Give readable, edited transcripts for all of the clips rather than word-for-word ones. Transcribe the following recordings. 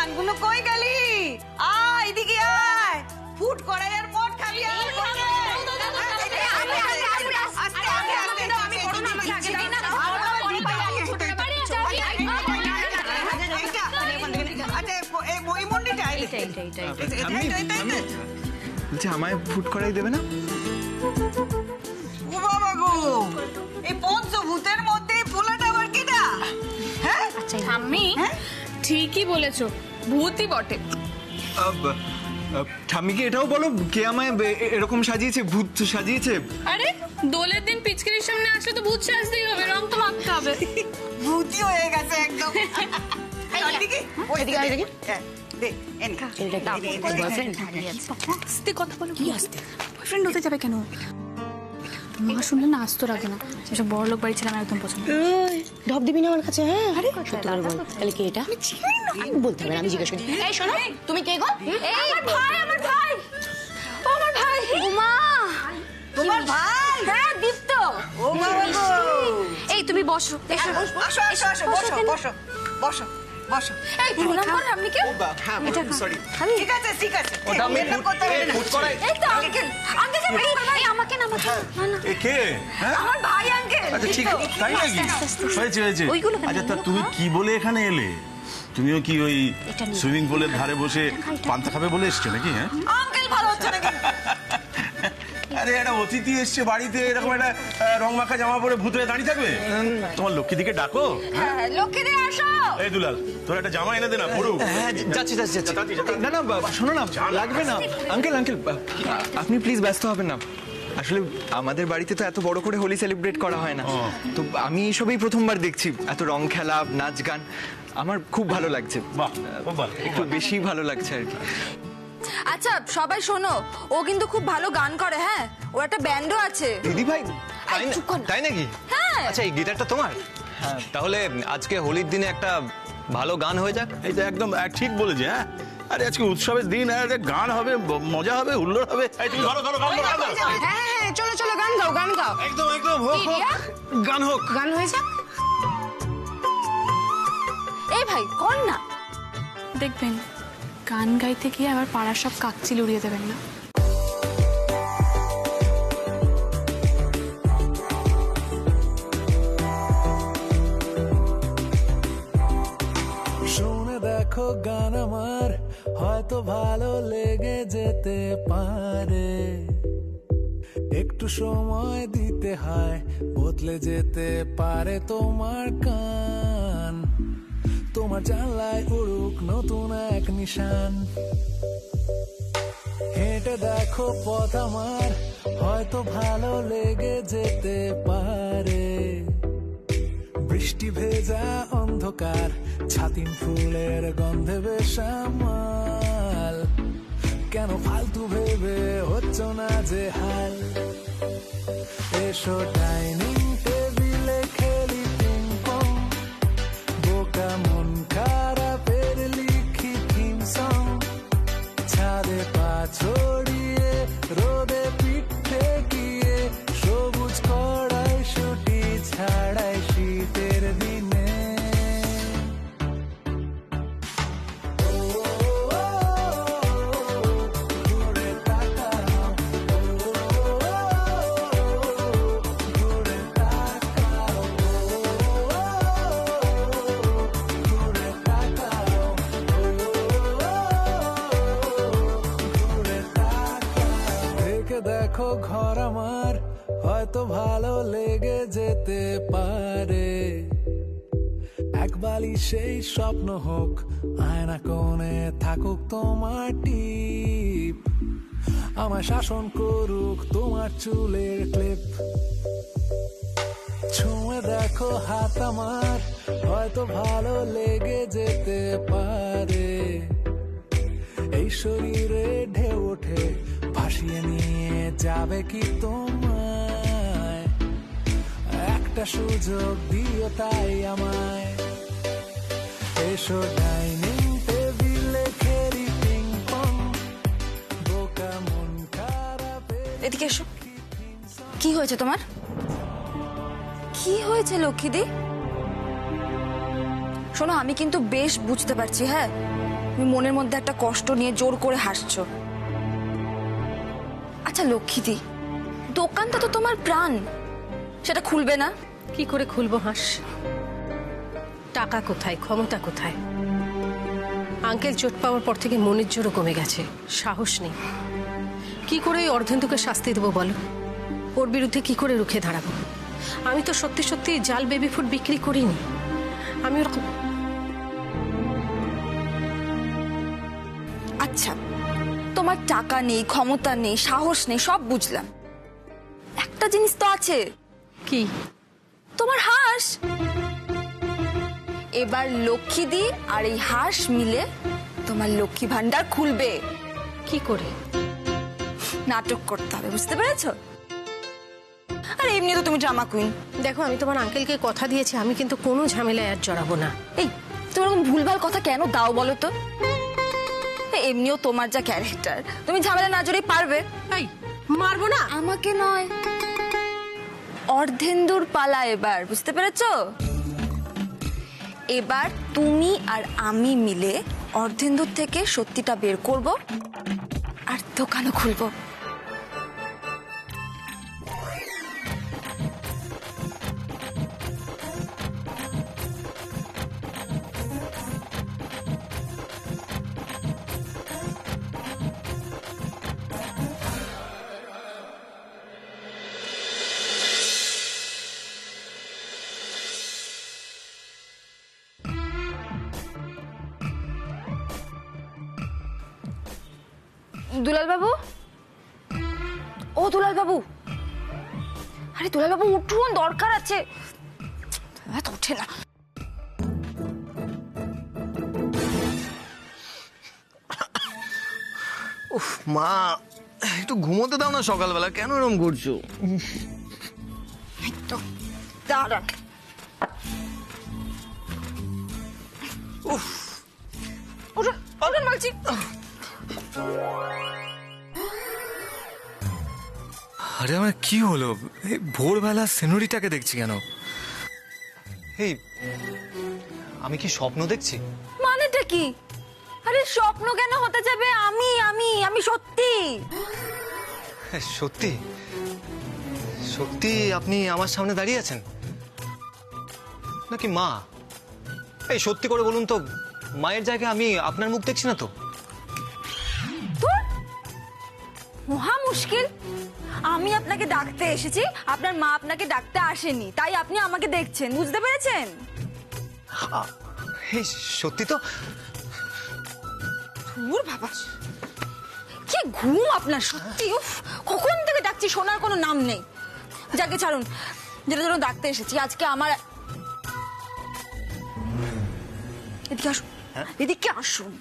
গানগুলো কই গেলি? আয় এদিকে আয়, ফুট কড়াইয়ের মট খাবি আর আমায় ফুট করাই দেবে না? ও বাবা গো, এই পঞ্চভূতের মধ্যে পোলাটা আবার কিটা? হ্যাঁ ঠাম্মি ঠিকই বলেছো, ভূতই বটে। ঠাম্মি কি এটাও বলো কে আমায় এরকম সাজিয়েছে? ভূত সাজিয়েছে? আরে দোলের দিন পিচকারির সামনে আসলে তো ভূত সাজতেই হবে, রং তো মাখতে হবে। ভূতই হয়ে গেছে একদম। আস্তে কথা বলো। কি আস্তে? বয়ফ্রেন্ড হতে যাবে কেন? মা শুনলে না আসতো রাখে না, সেসব বড় লোক বাড়ি ছিল আমার একদম পছন্দ। ঢপ দিবি না আমার কাছে? হ্যাঁ আরে তাহলে কে এটা? বলতে হবে না, আমি জিজ্ঞেস করি। এই শোনো, তুমি কে গো? এই আমার ভাই, আমার ভাই, ও আমার ভাই। উমা তোমার ভাই? হ্যাঁ দীপ্ত। ও বাবা গো, এই তুমি বসো। আসো আসো আসো, বসো বসো বসো বসো। এই প্রণাম করো আপনি কেউ? সরি। ঠিক আছে ঠিক আছে, ওটা আমি এটা করতে হবে না। ফুট করাই। এই তো আঙ্কেল, আঙ্কেল এই আমাকে না, আমাকে না না। এ কে? হ্যাঁ আমার ভাই আঙ্কেল। আচ্ছা ঠিক, তাই নাকি? হয়েছে হয়েছে। ওইগুলো কেন? আচ্ছা তা তুমি কি বলে এখানে এলে? তুমিও কি ওই এটা নিয়ে। সুইমিং পুলের ধারে বসে পান্তা খাবে বলে এসছো নাকি? হ্যাঁ আঙ্কেল ভালো হচ্ছে নাকি? আরে একটা অতিথি এসছে বাড়িতে, এরকম একটা রং মাখা জামা পরে ভূত হয়ে দাঁড়িয়ে থাকবে? তোমার লক্ষ্মী দিকে ডাকো। হ্যাঁ লক্ষ্মীদের আসো। এই দুলাল, তোর একটা জামা এনে দে না, পড়ুক। হ্যাঁ যাচ্ছি যাচ্ছি যাচ্ছি। না না শোনো না, লাগবে না। আঙ্কেল আঙ্কেল আপনি প্লিজ ব্যস্ত হবেন না। আসলে আমাদের বাড়িতে তো এত বড় করে হোলি সেলিব্রেট করা হয় না, তো আমি এইসবই প্রথমবার দেখছি, এত রং খেলা নাচ গান, আমার খুব ভালো লাগছে। বাহ, খুব ভালো। একটু বেশি ভালো লাগছে আর কি। আচ্ছা সবাই শোনো, ও কিন্তু খুব ভালো গান করে। হ্যাঁ, ও একটা ব্যান্ডও আছে। দিদি ভাই তাই নাকি? হ্যাঁ। আচ্ছা এই গিটারটা তোমার? হ্যাঁ তাহলে আজকে হোলির দিনে একটা ভালো গান হয়ে যাক। এই তো একদম ঠিক বলেছে। হ্যাঁ আরে আজকে উৎসবের দিন, আরে গান হবে, মজা হবে, হুল্লোড় হবে। এই তুমি ধরো ধরো, গান গাও, গান গাও। হ্যাঁ চলো চলো গান গাও, গান গাও। একদম একদম হোক হোক, গান হোক। গান হয়ে যাক। এই ভাই কর না। দেখবেন গান গাইতে গিয়ে আবার পাড়ার সব কাকচিল উড়িয়ে দেবেন না। শুনে দেখো গান আমার হয়তো ভালো লেগে যেতে পারে, একটু সময় দিতে হয়, বদলে যেতে পারে তোমার কান। তোমার জানলায় উড়ুক নতুন এক নিশান, হেঁটে দেখো পথ আমার হয়তো ভালো লেগে যেতে পারে। বৃষ্টি ভেজা অন্ধকার, ছাতিম ফুলের গন্ধে বেসামাল, কেন ফালতু ভেবে হচ্ছ না যে হাল। এসো ডাইনিং টেবিলে খেলি পিং পং, বোকা মন খারাপের লিখি থিম সং, ছাদে পা ছড়িয়ে রোদে পিঠে গিয়ে সবুজ কড়াই শুটি ছাড়াই শীতের দিনে। ঘুরে তাকাও, ঘুরে তাকাও, ঘুরে তাকাও, ঘুরে তাকাও। দেখে দেখো ঘর আমার হয়তো ভালো লেগে যেতে পারে, এক বালিশেই স্বপ্ন হোক, আয়না কোণে থাকুক তোমার টিপ, আমায় শাসন করুক তোমার চুলের ক্লিপ। ছুঁয়ে দেখো হাত আমার হয়তো ভালো লেগে যেতে পারে, এই শরীরে ঢেউ ওঠে, ভাসিয়ে নিয়ে যাবে কি তোমায়, একটা সুযোগ দিও তাই আমায়। এসো ডাইনিং টেবিলে খেলি পিং পং, বোকা মন খারাপে। এদিকে এসো। কি হয়েছে তোমার? কি হয়েছে লক্ষ্মীদি? শোনো আমি কিন্তু বেশ বুঝতে পারছি। হ্যাঁ তুমি মনের মধ্যে একটা কষ্ট নিয়ে জোর করে হাসছো। আচ্ছা লক্ষ্মীদি, দোকানটা তো তোমার প্রাণ, সেটা খুলবে না? কি করে খুলবো হাঁস? টাকা কোথায়, ক্ষমতা কোথায়? আঙ্কেল চোট পাওয়ার পর থেকে মনের জোরও কমে গেছে, সাহস নেই। কি করে ওই অর্ধেন্দুকে শাস্তি দেবো বলো? ওর বিরুদ্ধে কি করে রুখে দাঁড়াবো? আমি তো সত্যি সত্যি জাল বেবি ফুড বিক্রি করিনি। আমি ওরকম। আচ্ছা, তোমার টাকা নেই, ক্ষমতা নেই, সাহস নেই, সব বুঝলাম। একটা জিনিস তো আছে। কি? তোমার হাঁস। এবার লক্ষ্মীদি আর এই হাঁস মিলে তোমার লক্ষ্মী ভান্ডার খুলবে। কি করে? নাটক করতে হবে, বুঝতে পেরেছো? আর এমনি তো তুমি ড্রামা কুইন। দেখো, আমি তোমার আঙ্কেলকে কথা দিয়েছি আমি কিন্তু কোনো ঝামেলায় আর জড়াবো না। এই তুমি এরকম ভুলভাল কথা কেন দাও বলো তো? এমনিও তোমার যা ক্যারেক্টার, তুমি ঝামেলা না জড়িয়ে পারবে। এই মারবো না। আমাকে নয়, অর্ধেন্দুর পালা এবার, বুঝতে পেরেছো? এবার তুমি আর আমি মিলে অর্ধেন্দুর থেকে সত্যিটা বের করব আর দোকানও খুলবো। দুলাল বাবু, ও দুলাল বাবু, আরে দুলাল বাবু উঠুন, দরকার আছে। এত ওঠে না। উফ মা, একটু ঘুমোতে দাও না সকালবেলা, কেন এরকম করছো? দাঁড়ান। উফ, উঠুন উঠুন বলছি। আরে আমার কি হলো? এই ভোরবেলা সেনোরিটাকে দেখছি কেন? এই আমি কি স্বপ্ন দেখছি? মানেটা কি? আরে স্বপ্ন কেন হতে যাবে? আমি আমি আমি সত্যি সত্যি সত্যি আপনি আমার সামনে দাঁড়িয়ে আছেন নাকি মা? এই সত্যি করে বলুন তো, মায়ের জায়গায় আমি আপনার মুখ দেখছি না তো? মহা মুশকিল। আমি আপনাকে ডাকতে এসেছি, আপনার মা আপনাকে ডাকতে আসেনি, তাই আপনি আমাকে দেখছেন, বুঝতে পেরেছেন? এই সত্যি তো? ধুর বাবা, কি ঘুম আপনার সত্যি। উফ, কখন থেকে ডাকছি, শোনার কোনো নাম নেই। যাকে ছাড়ুন, যেটা জন্য ডাকতে এসেছি। আজকে আমার এদিকে আসুন, এদিকে আসুন।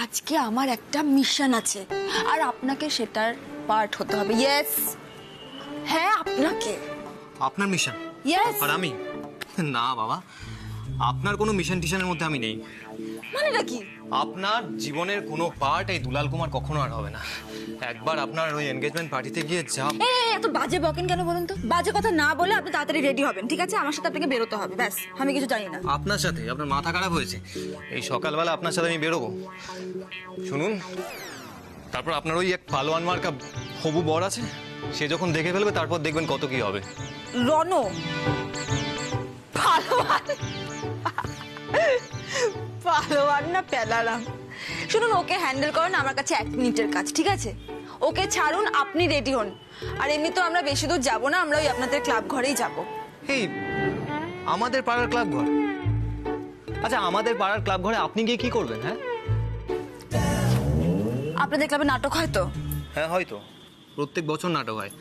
আজকে আমার একটা মিশন আছে আর আপনাকে সেটার পার্ট হতে হবে। ইয়েস, হ্যাঁ আপনাকে। আপনার মিশন? ইয়েস। আর আমি? না বাবা, আপনার কোনো মিশন টিশনের মধ্যে আমি নেই। মানেটা কি? আপনার জীবনের কোনো পার্ট এই দুলাল কুমার কখনো আর হবে না। একবার আপনার ওই এনগেজমেন্ট পার্টিতে গিয়ে যা। এত বাজে বকেন কেন বলুন তো? বাজে কথা না বলে আপনি তাড়াতাড়ি রেডি হবেন, ঠিক আছে? আমার সাথে আপনাকে বেরোতে হবে, ব্যাস। আমি কিছু জানি না। আপনার সাথে? আপনার মাথা খারাপ হয়েছে? এই সকালবেলা আপনার সাথে আমি বেরোবো? শুনুন, তারপর আপনার ওই এক পালোয়ান মার্কা হবু বর আছে, সে যখন দেখে ফেলবে তারপর দেখবেন কত কি হবে। রণ পালোয়ান? পালোয়ান না পেলারাম? শুনুন, ওকে হ্যান্ডেল করেন, আমার কাছে 1 মিনিটের কাজ, ঠিক আছে? ওকে ছাড়ুন, আপনি রেডি হন। আর এমনি তো আমরা বেশি দূর যাবো না, আমরা ওই আপনাদের ক্লাব ঘরেই যাব। এই আমাদের পাড়ার ক্লাব ঘর? আচ্ছা, আমাদের পাড়ার ক্লাব ঘরে আপনি গিয়ে কি করবেন? হ্যাঁ, আপনাদের ক্লাবে নাটক হয় তো? হ্যাঁ হয়তো, প্রত্যেক বছর নাটক হয়।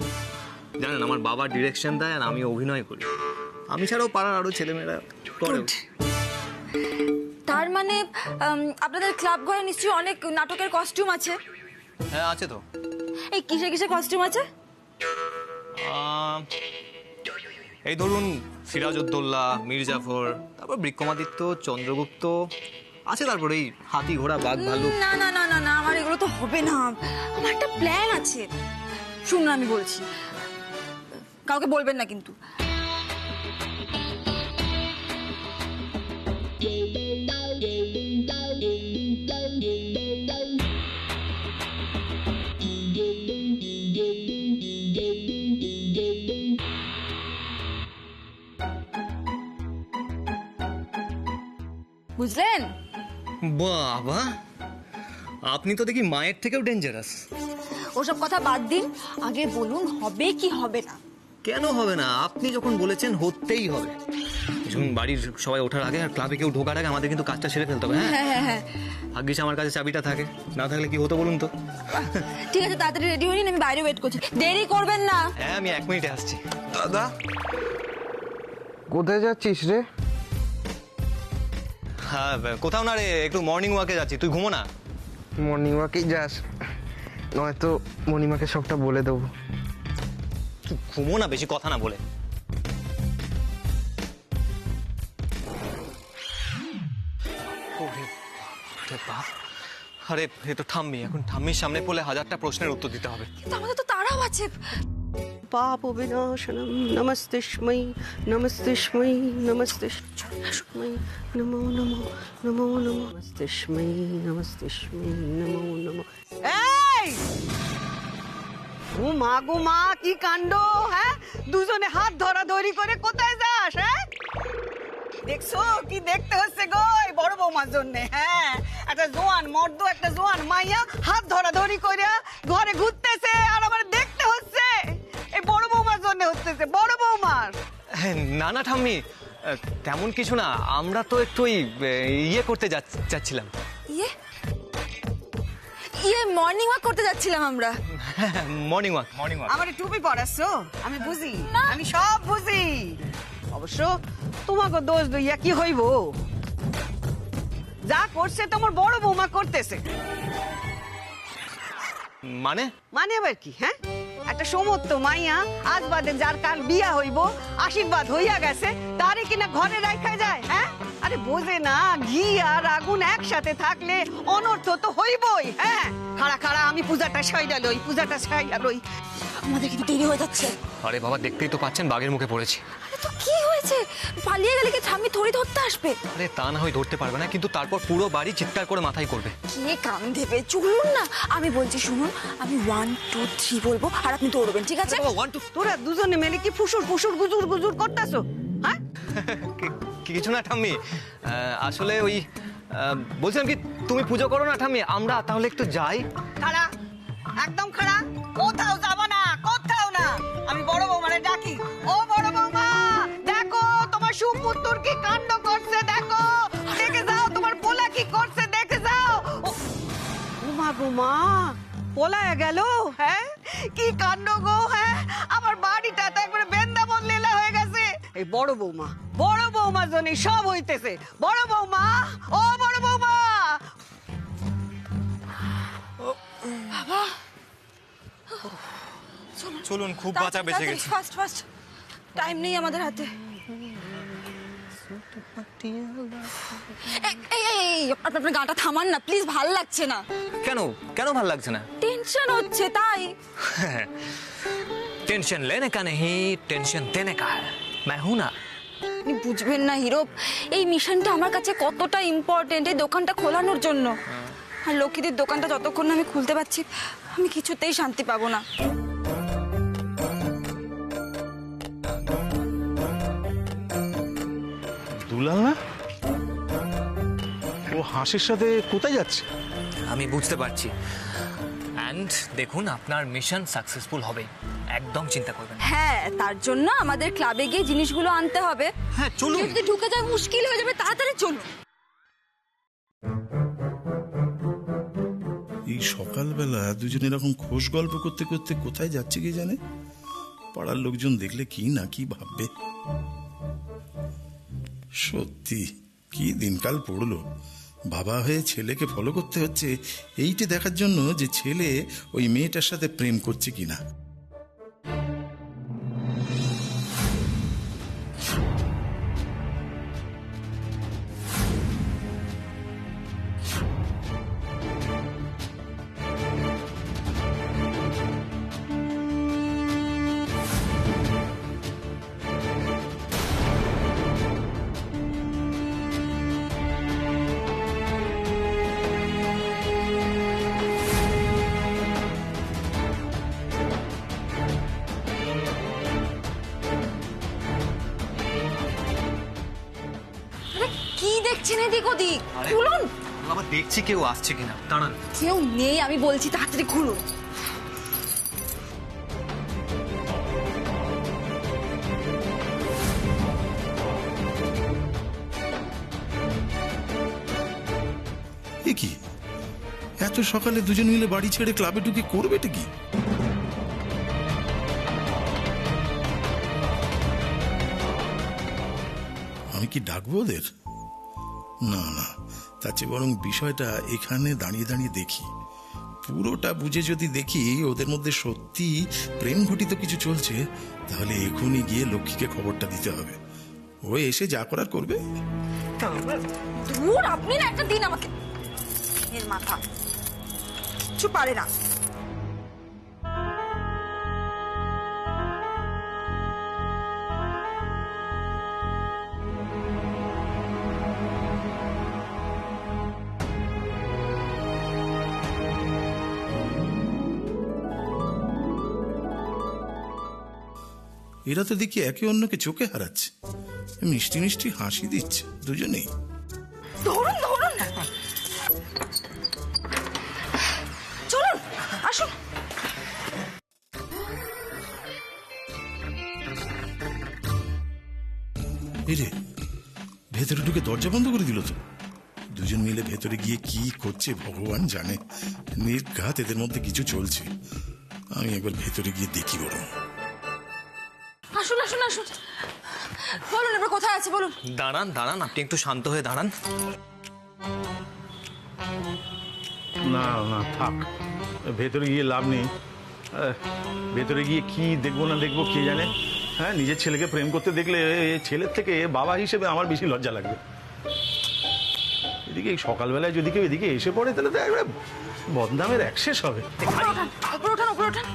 জানেন, আমার বাবা ডিরেকশন দেয় আর আমি অভিনয় করি। আমি ছাড়াও পাড়ার আরো ছেলেমেয়েরা করে। তার মানে আপনাদের ক্লাব ঘরে নিশ্চয়ই অনেক নাটকের কস্টিউম আছে? হ্যাঁ আছে তো। এই কিসে কিসে কস্টিউম আছে? এই ধরুন, সিরাজউদ্দৌলা, মির্জাফর, তারপর বিক্রমাদিত্য, চন্দ্রগুপ্ত আছে, তারপরে এই হাতি, ঘোড়া, বাঘ, ভাল্লুক। না না না না না, আমার এগুলো তো হবে না। আমার একটা প্ল্যান আছে, শুনুন আমি বলছি। কাউকে বলবেন না কিন্তু। বুঝলেন? বাবা, আপনি তো দেখি মায়ের থেকেও ডেঞ্জারাস। ওসব কথা বাদ দিন, আগে বলুন হবে কি হবে না? কেন হবে না? আপনি যখন বলেছেন হতেই হবে। শুনুন, বাড়ির সবাই ওঠার আগে আর ক্লাবে কেউ ঢোকার আগে আমাদের কিন্তু কাজটা সেরে ফেলতে হবে। হ্যাঁ, ভাগ্যিস আমার কাছে চাবিটা থাকে, না থাকলে কি হতো বলুন তো? ঠিক আছে, তাড়াতাড়ি রেডি হয়ে নিন, আমি বাইরে ওয়েট করছি, দেরি করবেন না। হ্যাঁ, আমি 1 মিনিটে আসছি। দাদা, কোথায় যাচ্ছিস রে? হ্যাঁ, কোথাও না রে, একটু মর্নিং ওয়াকে যাচ্ছি। তুই ঘুমো না। মর্নিং ওয়াকেই যাস, নয়তো মণিমাকে সবটা বলে দেবো। তুই ঘুমো না, বেশি কথা না বলে। আরে এ তো ঠাম্মি, এখন ঠাম্মির সামনে পড়লে 1000টা প্রশ্নের উত্তর দিতে হবে। কিন্তু আমাদের তো তাড়াও আছে। পাপ বিনাশনম নমস্তেস্मै নমস্তেস্मै নমস্তেস্मै নমো নমো নমো নমো নমস্তেস্मै নমস্তেস্मै নমো নমো। এই ও মা গো মা, কি কাণ্ড! হ্যাঁ, দুজনে হাত ধরাধরি করে কোথায় যাস? হ্যাঁ, দেখছো কি দেখতে হচ্ছে গো এই বড় বৌমার জন্য? হ্যাঁ, একটা জোয়ান মর্দ, একটা জোয়ান মাইয়া হাত ধরাধরি করে ঘরে ঘুরতেছে, আর আমার দেখতে হচ্ছে এই বড় বৌমার জন্য হচ্ছে, বড় বৌমার। না না ঠাম্মি, তেমন কিছু না। আমরা তো একটু ইয়ে করতে যাচ্ছিলাম। ইয়ে মর্নিং ওয়াক করতে যাচ্ছিলাম আমরা। Morning walk. আমার টুপি পরাচ্ছো, আমি বুঝি, আমি সব বুঝি। অবশ্য তোমাকে দোষ দইয়া কি হইব? যা করছে তোমার বড় বৌমা করতেছে। মানে মানে আবার কি? হ্যাঁ, একটা সমর্থ মাইয়া আজ বাদে যার কাল বিয়া হইব, আশীর্বাদ হইয়া গেছে, তারে কিনা ঘরে রাখা যায়? হ্যাঁ, আরে বোঝে না, ঘি আর আগুন একসাথে থাকলে অনর্থ তো হইবই। হ্যাঁ, খাড়া খাড়া, আমি পূজাটা সাইডা লই। আমাদের কিন্তু দেরি হয়ে যাচ্ছে। আরে বাবা, দেখতেই তো পাচ্ছেন বাঘের মুখে পড়েছি। আরে তো কি হয়েছে? পালিয়ে গেলে কি ঠাম্মি থরি ধরতে আসবে? আরে তা না হয় ধরতে পারবে না, কিন্তু তারপর পুরো বাড়ি চিৎকার করে মাথায় করবে। কে কান দেবে? চলুন না, আমি বলছি শুনুন, আমি 1 2 3 বলবো আর আপনি দৌড়বেন, ঠিক আছে? তোরা দুজনে মিলে কি ফুসুর ফুসুর গুজুর গুজুর করতেছো? হ্যাঁ, কিছু না ঠাম্মি, আসলে ওই বলছিলাম কি, তুমি পুজো করো না ঠাম্মি, আমরা তাহলে একটু যাই। খাড়া, একদম খাড়া, কোথাও যাবা না, কোথাও না। আমি বড় বৌমারে ডাকি, ও বড় বৌমা, দেখো তোমার সুপুত্তর কি কাণ্ড করছে, দেখো, দেখে যাও তোমার পোলা কি করছে, দেখে যাও। ও মা গো মা, পোলায় গেল। হ্যাঁ, কি কাণ্ড গো! হ্যাঁ, আমার বাড়িটা তো একবারে বৃন্দাবন লীলা হয়ে গেছে। এই বড় বৌমার জন্য সব হইতেছে। বড় বৌমা, ও বড় বৌমা। চলুন, খুব বাঁচা বেঁচে গেছে। ফাস্ট, টাইম নেই আমাদের হাতে। এই আপনার গানটা থামান না প্লিজ, ভাল লাগছে না। কেন ভাল লাগছে না? টেনশন হচ্ছে তাই। টেনশন লেনে কা নেহি, টেনশন দেনে কা হ্যায়, मैं हूं ना। আপনি বুঝবেন না হিরো, এই মিশনটা আমার কাছে কতটা ইম্পর্টেন্ট এই দোকানটা খোলানোর জন্য। আর লক্ষ্মীদের দোকানটা যতক্ষণ না আমি খুলতে পারছি, আমি কিছুতেই শান্তি পাবো না। দুলাল না, ও হাঁসের সাথে কোথায় যাচ্ছে? আমি বুঝতে পারছি। অ্যান্ড দেখুন, আপনার মিশন সাকসেসফুল হবে, একদম চিন্তা করবেন না। হ্যাঁ, তার জন্য আমাদের ক্লাবে গিয়ে জিনিসগুলো আনতে হবে। হ্যাঁ, চলুন। যদি ঢুকে যায় মুশকিল হয়ে যাবে, তাড়াতাড়ি চলুন। এই সকালবেলা দুজন এরকম খোশ গল্প করতে করতে কোথায় যাচ্ছে কে জানে? পাড়ার লোকজন দেখলে কি না কি ভাববে। সত্যি কি দিনকাল পড়লো, বাবা হয়ে ছেলেকে ফলো করতে হচ্ছে এইটা দেখার জন্য যে ছেলে ওই মেয়েটার সাথে প্রেম করছে কিনা। কি দেখছেন এদিক ওদিক? খুলুন। আবার দেখছি কেউ আসছে কিনা, দাঁড়ান। কেউ নেই, আমি বলছি তাড়াতাড়ি খুলুন। এ কি এত সকালে দুজন মিলে বাড়ি ছেড়ে ক্লাবে ঢুকে করবেটা কি? আমি কি ডাকবো ওদের? না না, তার চেয়ে বরং বিষয়টা এখানে দাঁড়িয়ে দাঁড়িয়ে দেখি। পুরোটা বুঝে যদি দেখি ওদের মধ্যে সত্যি প্রেম ঘটিত কিছু চলছে, তাহলে এখনই গিয়ে লক্ষ্মীকে খবরটা দিতে হবে। ও এসে যা করার করবে। দূর, আপনি না একটা দিন আমাকে এর মাথা কিচ্ছু পারে না। এরা তো দেখি একে অন্যকে চোখে হারাচ্ছে, মিষ্টি মিষ্টি হাসি দিচ্ছে দুজনেই। ধরুন ধরুন, চলুন আসুন। এরে, ভেতরে ঢুকে দরজা বন্ধ করে দিল তো। দুজন মিলে ভেতরে গিয়ে কি করছে ভগবান জানে। নির্ঘাত এদের মধ্যে কিছু চলছে। আমি একবার ভেতরে গিয়ে দেখি বরং। আসুন আসুন আসুন, বলুন এবার কোথায় আছে বলুন। দাঁড়ান দাঁড়ান, আপনি একটু শান্ত হয়ে দাঁড়ান। না না থাক, ভেতরে গিয়ে লাভ নেই। ভেতরে গিয়ে কি দেখবো না দেখবো কে জানে। হ্যাঁ, নিজের ছেলেকে প্রেম করতে দেখলে ছেলের থেকে বাবা হিসেবে আমার বেশি লজ্জা লাগবে। এদিকে সকালবেলায় যদি কেউ এদিকে এসে পড়ে তাহলে তো একবারে বদনামের অ্যাক্সেস হবে। উপরে ওঠান উপরে ওঠান।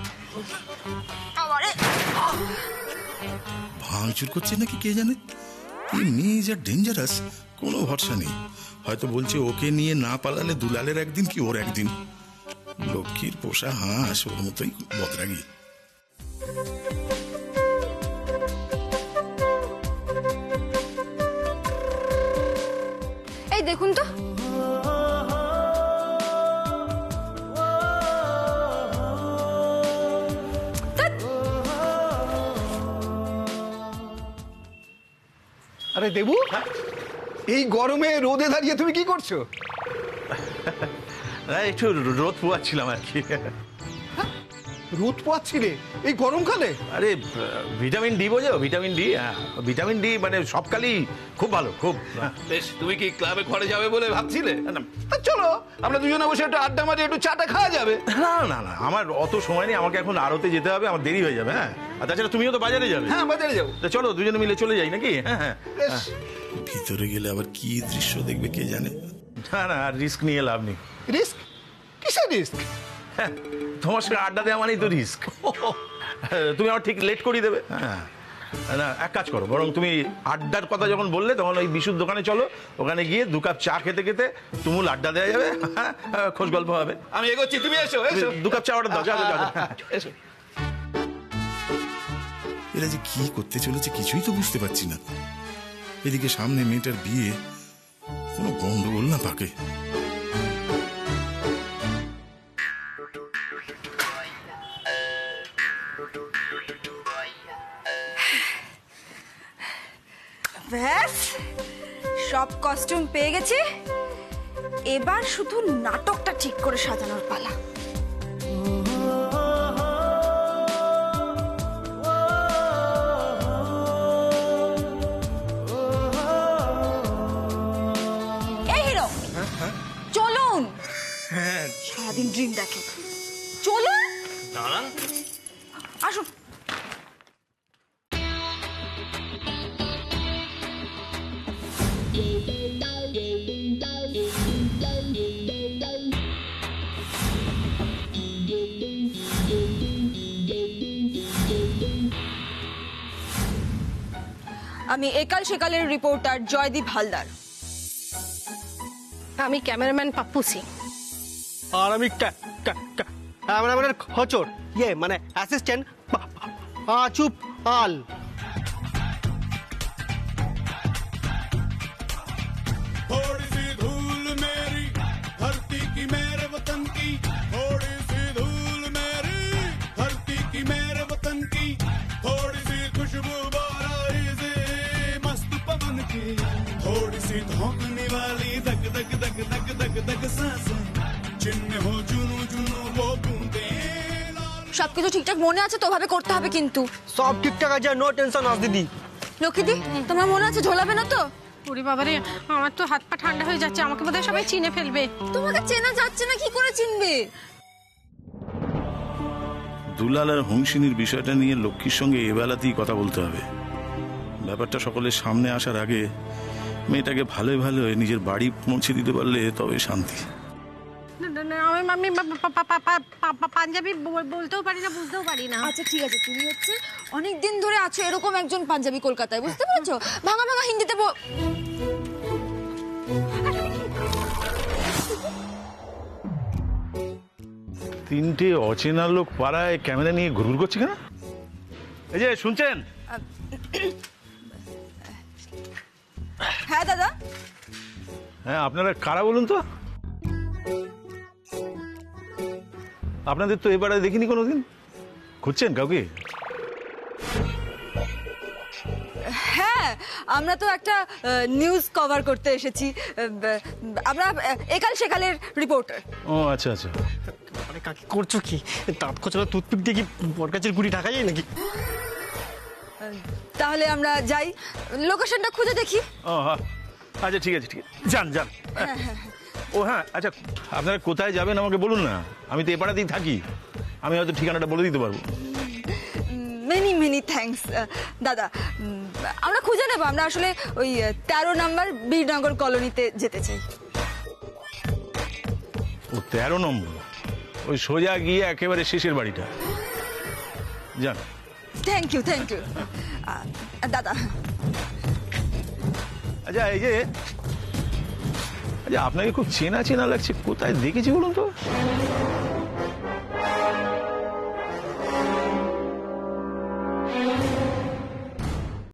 আবারে ভাঙচুর করছে নাকি কে জানে। এই মেয়ে যা ডেঞ্জারাস, কোনো ভরসা নেই। হয়তো বলছে ওকে নিয়ে না পালালে দুলালের একদিন কি ওর একদিন। লক্ষ্মীর পোষা হাঁস, ওর মতোই বদরাগী। এই দেখুন তো, আরে দেবু, এই গরমে রোদে দাঁড়িয়ে তুমি কি করছো? একটু রোদ পোয়াচ্ছিলাম আর কি। রোদ পোয়াচ্ছিলে এই গরমকালে? আরে ভিটামিন ডি বোঝো, ভিটামিন ডি। হ্যাঁ, ভিটামিন ডি মানে সব কালই খুব ভালো, খুব। বেশ, তুমি কি ক্লাবে ঘরে যাবে বলে ভাবছিলে? তা চলো আমরা দুজনে বসে একটু আড্ডা মারি, একটু চাটা খাওয়া যাবে। না না না, আমার অত সময় নেই, আমাকে এখন আড়তে যেতে হবে, আমার দেরি হয়ে যাবে। হ্যাঁ, আর তাছাড়া তুমিও তো বাজারে যাবে। হ্যাঁ, বাজারে যাবো। তো চলো দুজনে মিলে চলে যাই নাকি? হ্যাঁ হ্যাঁ। ভিতরে গেলে আবার কি দৃশ্য দেখবে কে জানে। না না, আর রিস্ক নিয়ে লাভ নেই। রিস্ক? কিসের রিস্ক? তোমার সঙ্গে আড্ডা দেওয়া মানেই তো রিস্ক। তুমি আমার ঠিক লেট করিয়ে দেবে। হ্যাঁ না, এক কাজ করো, বরং তুমি আড্ডার কথা যখন বললে তখন ওই বিশুর দোকানে চলো, ওখানে গিয়ে 2 কাপ চা খেতে খেতে তুমুল আড্ডা দেওয়া যাবে, খোঁজ গল্প হবে। আমি এগোচ্ছি, তুমি এসো এসো। 2 কাপ চা অর্ডার দাও, যাও যাও। এসো। এরা যে কি করতে চলেছে কিছুই তো বুঝতে পারছি না। এদিকে সামনে মেয়েটার বিয়ে, কোনো গন্ডগোল না পাকে। ব্যাস, সব কস্টিউম পেয়ে গেছি, এবার শুধু নাটকটা ঠিক করে সাজানোর পালা। এই হিরো, চলুন। সারাদিন ড্রিম দেখে, চলুন। দাঁড়ান, আসুন। আমি একাল সেকালের রিপোর্টার জয়দীপ হালদার। আমি ক্যামেরাম্যান পাপ্পু সিং। আর আমি ক্যামেরাম্যানের খচর, মানে অ্যাসিস্ট্যান্ট চুপ আল। भौंकने वाली धक धक धक धक धक धक सांसें जिनमें हो जुनू जुनू वो बूंदें সবকিছু ঠিকঠাক মনে আছে তো? ভাবে করতে হবে কিন্তু। সব ঠিকঠাক আছে, নো টেনশন আস দিদি। লক্ষ্মীদি, তোমার মনে আছে ঝোলাবে না তো? ওরে বাবারে, আমার তো হাত পা ঠান্ডা হয়ে যাচ্ছে, আমাকে বোধহয় সবাই চিনে ফেলবে। তোমাকে চেনা যাচ্ছে না, কি করে চিনবে? দুলাল আর হংসিনীর বিষয়টা নিয়ে লক্ষ্মীর সঙ্গে এবেলাতেই কথা বলতে হবে। ব্যাপারটা সকলের সামনে আসার আগে মেয়েটাকে ভালোই ভালোই নিজের বাড়ি পৌঁছে দিতে পারলে তবে শান্তি। আমি পাঞ্জাবি বলতেও পারি না, বুঝতেও পারি না। আচ্ছা ঠিক আছে, তুমি হচ্ছে অনেক দিন ধরে আছো এরকম একজন পাঞ্জাবি কলকাতায়, বুঝতে পেরেছো? ভাঙা ভাঙা হিন্দিতে তিনটে অচেনা লোক পাড়ায় ক্যামেরা নিয়ে ঘুরঘুর করছে কেন? এই যে শুনছেন? হ্যাঁ দাদা। হ্যাঁ, আপনারা কারা বলুন তো? আপনাদের তো এবারে দেখিনি কোনোদিন। খুঁজছেন কাউকে? হ্যাঁ, আমরা তো একটা নিউজ কভার করতে এসেছি। আমরা একাল সেকালের রিপোর্টার। ও আচ্ছা আচ্ছা। আরে কাকি করছো কি? দাঁত খোঁচা টুথপিক দিয়ে কি বরগাছের গুড়ি ঢাকা যায় নাকি? তাহলে আমরা যাই, লোকেশনটা খুঁজে দেখি। ও হ্যাঁ, আচ্ছা ঠিক আছে ঠিক আছে, যান যান। ও হ্যাঁ, আচ্ছা আপনারা কোথায় যাবেন আমাকে বলুন না, আমি তো এপাড়াতেই থাকি, আমি হয়তো ঠিকানাটা বলে দিতে পারবো। মেনি মেনি থ্যাঙ্কস দাদা। আমরা খুঁজে নেব, আমরা আসলে ওই 13 নম্বর বীরনগর কলোনিতে যেতে চাই। ও 13 নম্বর, ওই সোজা গিয়ে একেবারে শেষের বাড়িটা, যান। থ্যাংক ইউ থ্যাংক ইউ দাদা। আচ্ছা এই যে, আচ্ছা আপনাকে খুব চেনা চেনা লাগছে, কোথায় দেখেছি বলুন তো?